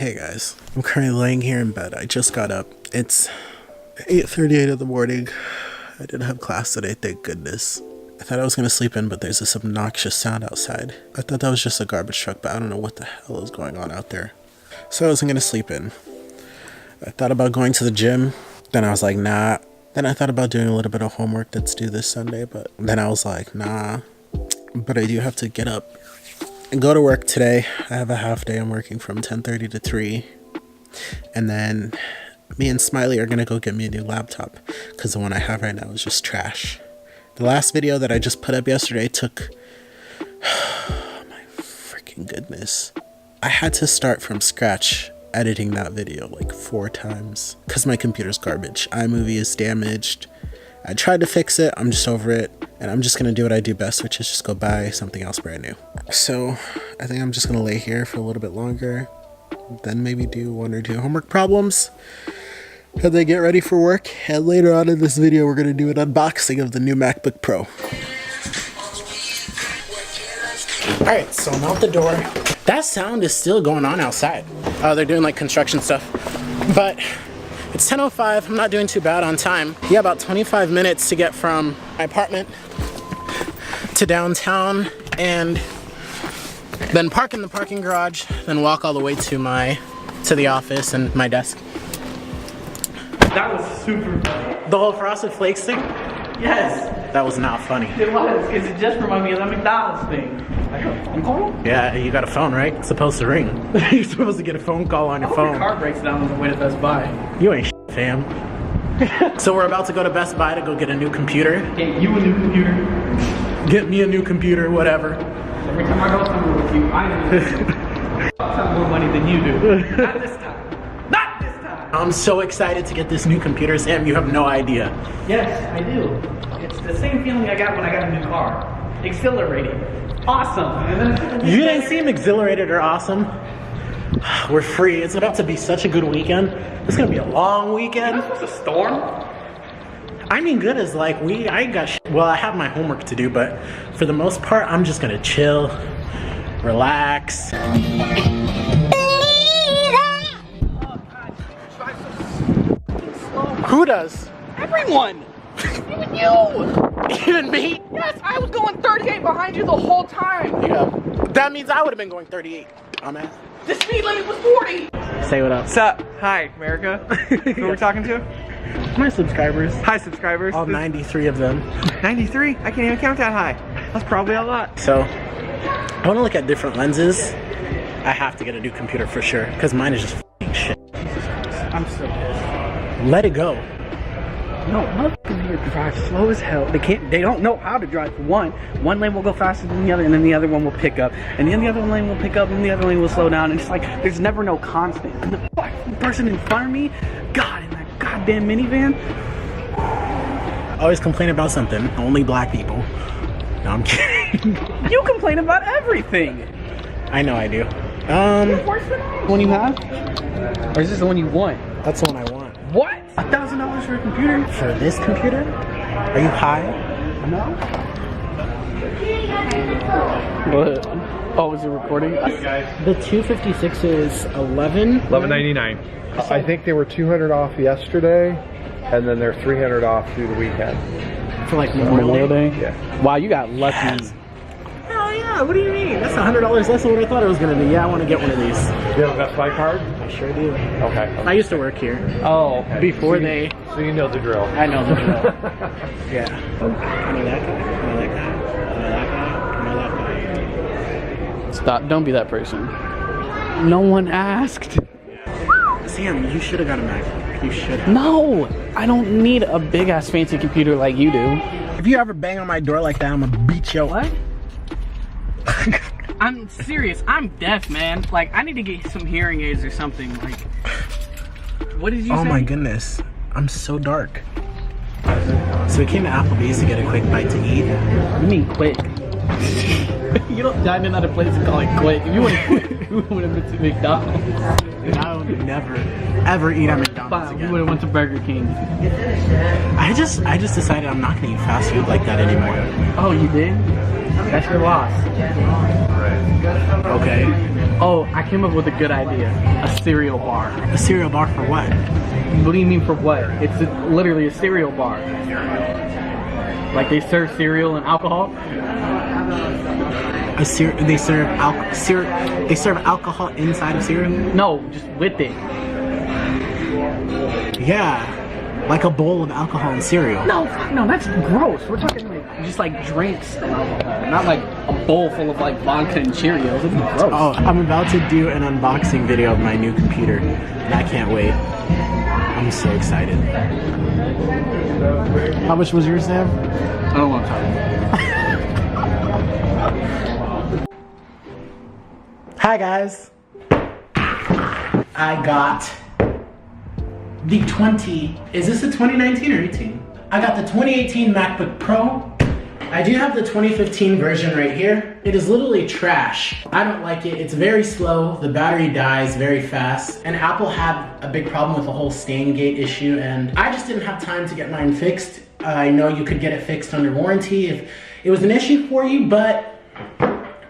Hey guys, I'm currently laying here in bed. I just got up. It's 8:38 in the morning. I didn't have class today, thank goodness. I thought I was gonna sleep in, but there's this obnoxious sound outside. I thought that was just a garbage truck, but I don't know what the hell is going on out there. So I wasn't gonna sleep in. I thought about going to the gym, then I was like, nah. Then I thought about doing a little bit of homework that's due this Sunday, but then I was like, nah. But I do have to get up and go to work today. I have a half day. I'm working from 10:30 to 3. And then me and Smiley are gonna go get me a new laptop because the one I have right now is just trash. The last video that I just put up yesterday took, oh my freaking goodness. I had to start from scratch editing that video like 4 times because my computer's garbage. iMovie is damaged. I tried to fix it, I'm just over it, and I'm just gonna do what I do best, which is just go buy something else brand new. So I think I'm just gonna lay here for a little bit longer, then maybe do 1 or 2 homework problems, and then get ready for work. And later on in this video, we're gonna do an unboxing of the new MacBook Pro. All right, so I'm out the door. That sound is still going on outside. They're doing like construction stuff, but it's 10:05, I'm not doing too bad on time. Yeah, about 25 minutes to get from my apartment to downtown and then park in the parking garage, then walk all the way to the office and my desk. That was super funny. The whole Frosted Flakes thing? Yes. That was not funny. It was, because it just reminded me of that McDonald's thing. Like a phone call? Yeah, you got a phone, right? It's supposed to ring. You're supposed to get a phone call on your phone. Your car breaks down on the way to Best Buy. You ain't shit, fam. So we're about to go to Best Buy to go get a new computer. Get you a new computer. Get me a new computer, whatever. Every time I go somewhere with you, I have more money than you do. Not this time. Not this time. I'm so excited to get this new computer, Sam. You have no idea. Yes, I do. It's the same feeling I got when I got a new car. Exhilarating. Awesome. You didn't seem exhilarated or awesome. We're free. It's about to be such a good weekend. It's gonna be a long weekend. This was a storm. I mean, good as like well, I have my homework to do, but for the most part, I'm just gonna chill, relax. Who does? Everyone! Even you! Even me? Yes, I was going 38 behind you the whole time! Yeah. That means I would have been going 38. Dumbass. The speed limit was 40! Say what up. Sup? Hi, America. Who are we talking to? My subscribers. Hi, subscribers. All 93 of them. 93? I can't even count that high. That's probably a lot. So, I want to look at different lenses. I have to get a new computer for sure, because mine is just f***ing shit. I'm so pissed. Let it go. No, motherfuckers here drive slow as hell. They don't know how to drive. One lane will go faster than the other, and then the other one will pick up. And then the other lane will pick up, and the other lane will slow down. And it's like, there's never no constant. And the fucking person in front of me, God, in that goddamn minivan. Always complain about something. Only black people. No, I'm kidding. You complain about everything. I know I do. Worse than the one you have? Or is this the one you want? That's the one I want. What? $1,000 for a computer? For this computer? Are you high? No. What? Oh, is it recording? The 256 is $11.99. I think they were $200 off yesterday, and then they're $300 off through the weekend. for like Memorial Day. Yeah. Wow, you got lucky. Yes. Hell yeah, what do you mean? That's $100 less than what I thought it was going to be. Yeah, I want to get one of these. You have a Best Buy card? I sure do. Okay. I used to work here. Oh, Okay. Before So you know the drill. I know the drill. Yeah. I know that guy. I know that guy. I know that guy. I know that guy. stop. Don't be that person. No one asked. Sam, you should have got a MacBook. You should have. No, I don't need a big ass fancy computer like you do. If you ever bang on my door like that, I'm gonna beat you. What? I'm serious. I'm deaf, man. Like, I need to get some hearing aids or something. Like, what did you say? Oh my goodness. I'm so dark. So we came to Applebee's to get a quick bite to eat. You mean quick? You don't dine in another place and call it quick. If you want to quick, you would have been to McDonald's. And I would never, ever eat at McDonald's Fine, again. we would have went to Burger King. I just decided I'm not gonna eat fast food like that anymore. Oh, you did? That's your loss. Okay. Oh, I came up with a good idea. A cereal bar. A cereal bar for what? What do you mean for what? It's literally a cereal bar. Like they serve cereal and alcohol. They serve alcohol inside of cereal? No, just with it. Yeah, like a bowl of alcohol and cereal. No, no, that's gross. We're talking like just like drinks and alcohol, not like a bowl full of like vodka and Cheerios. It'd be gross. Oh, I'm about to do an unboxing video of my new computer, and I can't wait. I'm so excited. How much was yours, Sam? I don't want to talk about it. Hi guys. I got the is this a 2019 or 18? I got the 2018 MacBook Pro. I do have the 2015 version right here. It is literally trash. I don't like it. It's very slow. The battery dies very fast. And Apple had a big problem with the whole stain gate issue, and I just didn't have time to get mine fixed. I know you could get it fixed under warranty if it was an issue for you, but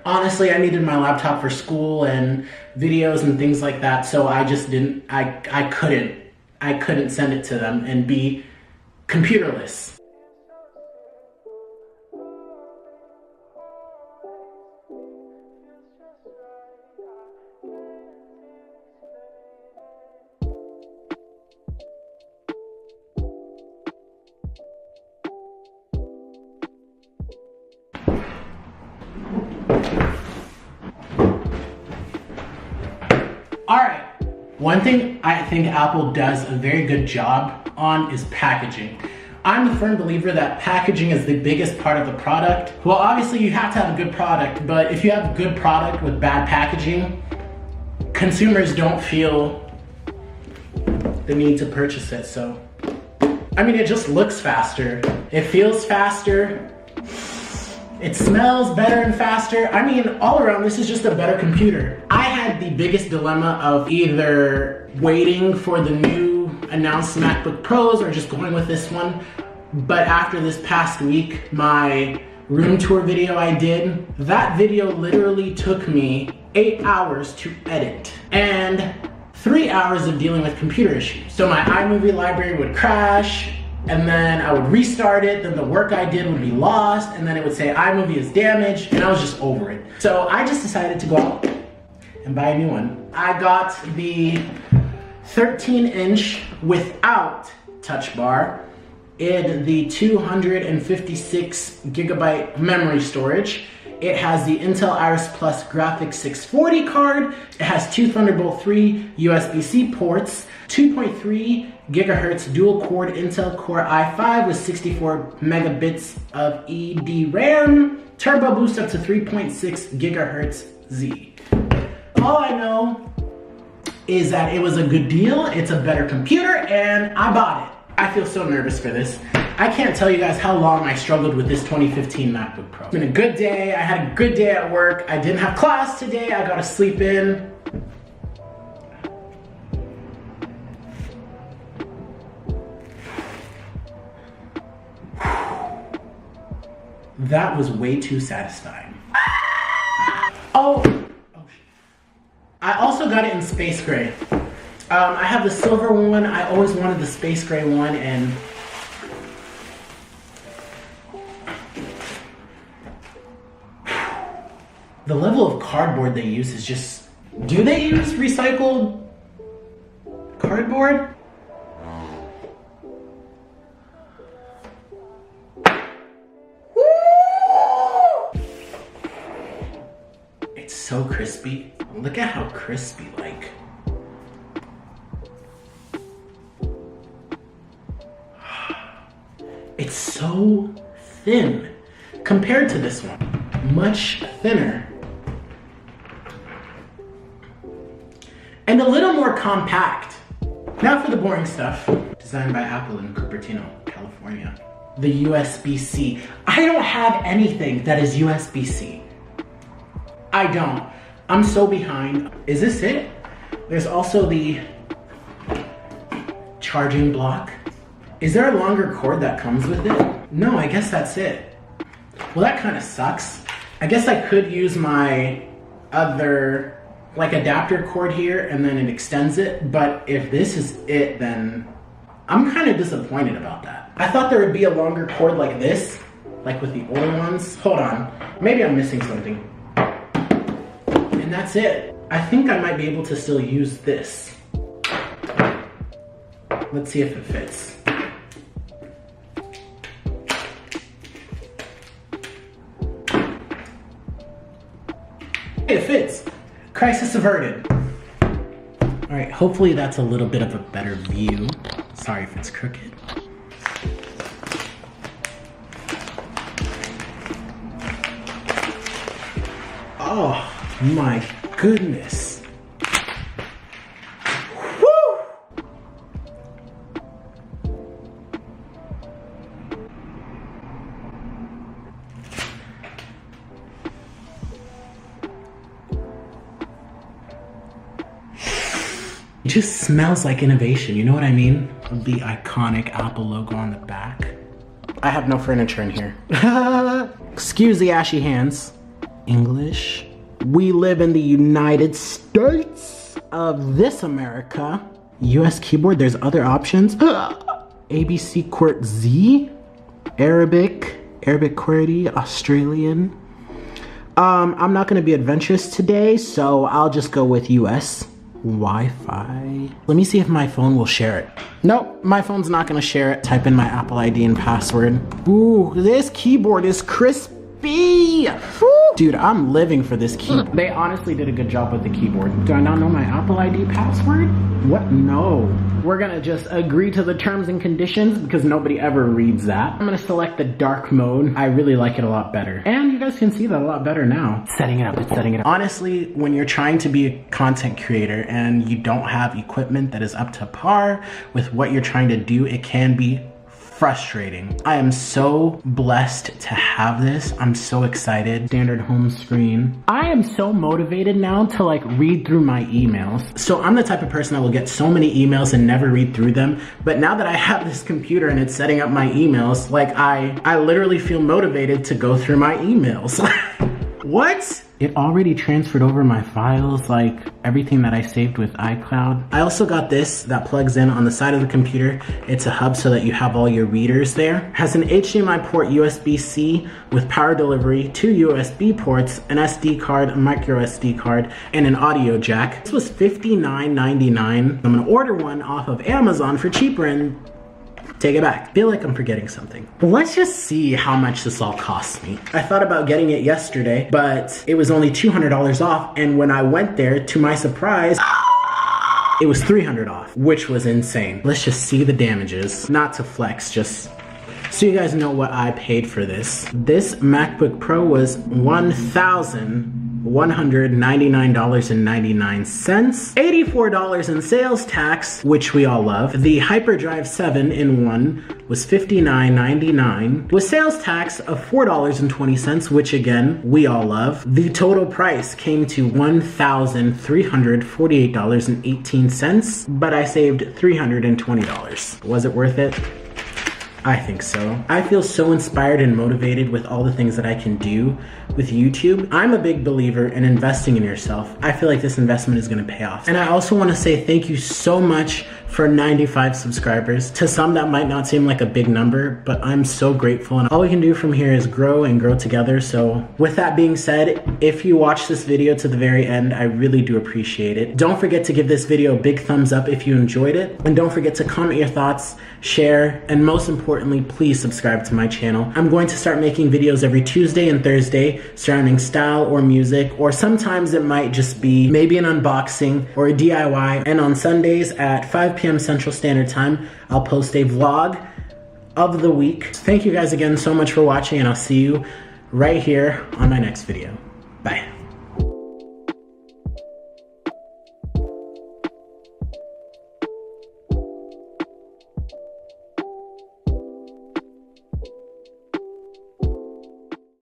honestly, I needed my laptop for school and videos and things like that, so I just didn't, I couldn't send it to them and be computerless. Alright, one thing I think Apple does a very good job on is packaging. I'm a firm believer that packaging is the biggest part of the product. Well, obviously you have to have a good product, but if you have a good product with bad packaging, consumers don't feel the need to purchase it. So, I mean, it just looks faster. It feels faster. It smells better and faster. I mean, all around, this is just a better computer. I had the biggest dilemma of either waiting for the new announced MacBook Pros or just going with this one. But after this past week, my room tour video I did, that video literally took me 8 hours to edit and 3 hours of dealing with computer issues. So my iMovie library would crash, and then I would restart it, then the work I did would be lost, and then it would say iMovie is damaged, and I was just over it. So I just decided to go out and buy a new one. I got the 13-inch without touch bar in the 256 gigabyte memory storage. It has the Intel Iris Plus Graphics 640 card. It has two Thunderbolt 3 USB-C ports, 2.3 gigahertz dual core Intel Core i5 with 64 megabits of EDRAM, turbo boost up to 3.6 gigahertz Z. All I know is that it was a good deal, it's a better computer, and I bought it. I feel so nervous for this. I can't tell you guys how long I struggled with this 2015 MacBook Pro. It's been a good day. I had a good day at work. I didn't have class today. I got to sleep in. That was way too satisfying. Oh, I also got it in space gray. I have the silver one. I always wanted the space gray one, and the level of cardboard they use is just... Do they use recycled cardboard? It's so crispy. Look at how crispy, like. It's so thin compared to this one. Much thinner. And a little more compact. Now for the boring stuff. Designed by Apple in Cupertino, California. The USB-C. I don't have anything that is USB-C. I don't. I'm so behind. Is this it? There's also the charging block. Is there a longer cord that comes with it? No, I guess that's it. Well, that kind of sucks. I guess I could use my other like adapter cord here and then it extends it, but if this is it, then I'm kind of disappointed about that. I thought there would be a longer cord like this, like with the older ones. Hold on, maybe I'm missing something. And that's it. I think I might be able to still use this. Let's see if it fits. It fits. Crisis averted. All right, hopefully that's a little bit of a better view. Sorry if it's crooked. Oh my goodness. Woo! It just smells like innovation, you know what I mean? The iconic Apple logo on the back. I have no furniture in here. Excuse the ashy hands. English. We live in the United States of this America. US keyboard, there's other options. ABC QWERTY Z. Arabic QWERTY, Australian. I'm not gonna be adventurous today, so I'll just go with US. Wi-Fi. Let me see if my phone will share it. Nope, my phone's not gonna share it. Type in my Apple ID and password. Ooh, this keyboard is crispy. Woo. Dude, I'm living for this keyboard. They honestly did a good job with the keyboard. Do I not know my Apple ID password? What? No. We're gonna just agree to the terms and conditions because nobody ever reads that. I'm gonna select the dark mode. I really like it a lot better. And you guys can see that a lot better now. It's setting it up. Honestly, when you're trying to be a content creator and you don't have equipment that is up to par with what you're trying to do, it can be frustrating. I am so blessed to have this. I'm so excited. Standard home screen. I am so motivated now to like read through my emails. So I'm the type of person that will get so many emails and never read through them. But now that I have this computer and it's setting up my emails, like I literally feel motivated to go through my emails. What? It already transferred over my files, like everything that I saved with iCloud. I also got this that plugs in on the side of the computer. It's a hub so that you have all your readers there. Has an HDMI port USB-C with power delivery, 2 USB ports, an SD card, a micro SD card, and an audio jack. This was $59.99. I'm gonna order one off of Amazon for cheaper and take it back. Feel like I'm forgetting something. Let's just see how much this all costs me. I thought about getting it yesterday, but it was only $200 off. And when I went there, to my surprise, it was $300 off, which was insane. Let's just see the damages. Not to flex, just so you guys know what I paid for this. This MacBook Pro was $1,199.99. $84 in sales tax, which we all love. The Hyperdrive 7-in-1 was $59.99 with sales tax of $4.20, which again, we all love. The total price came to $1,348.18, but I saved $320. Was it worth it? I think so. I feel so inspired and motivated with all the things that I can do with YouTube. I'm a big believer in investing in yourself. I feel like this investment is gonna pay off. And I also wanna say thank you so much for 95 subscribers. To some that might not seem like a big number, but I'm so grateful. And all we can do from here is grow and grow together. So with that being said, if you watch this video to the very end, I really do appreciate it. Don't forget to give this video a big thumbs up if you enjoyed it. And don't forget to comment your thoughts, share, and most importantly, please subscribe to my channel. I'm going to start making videos every Tuesday and Thursday surrounding style or music, or sometimes it might just be maybe an unboxing or a DIY. And on Sundays at 5 p.m. Central Standard Time, I'll post a vlog of the week. Thank you guys again so much for watching, and I'll see you right here on my next video. Bye.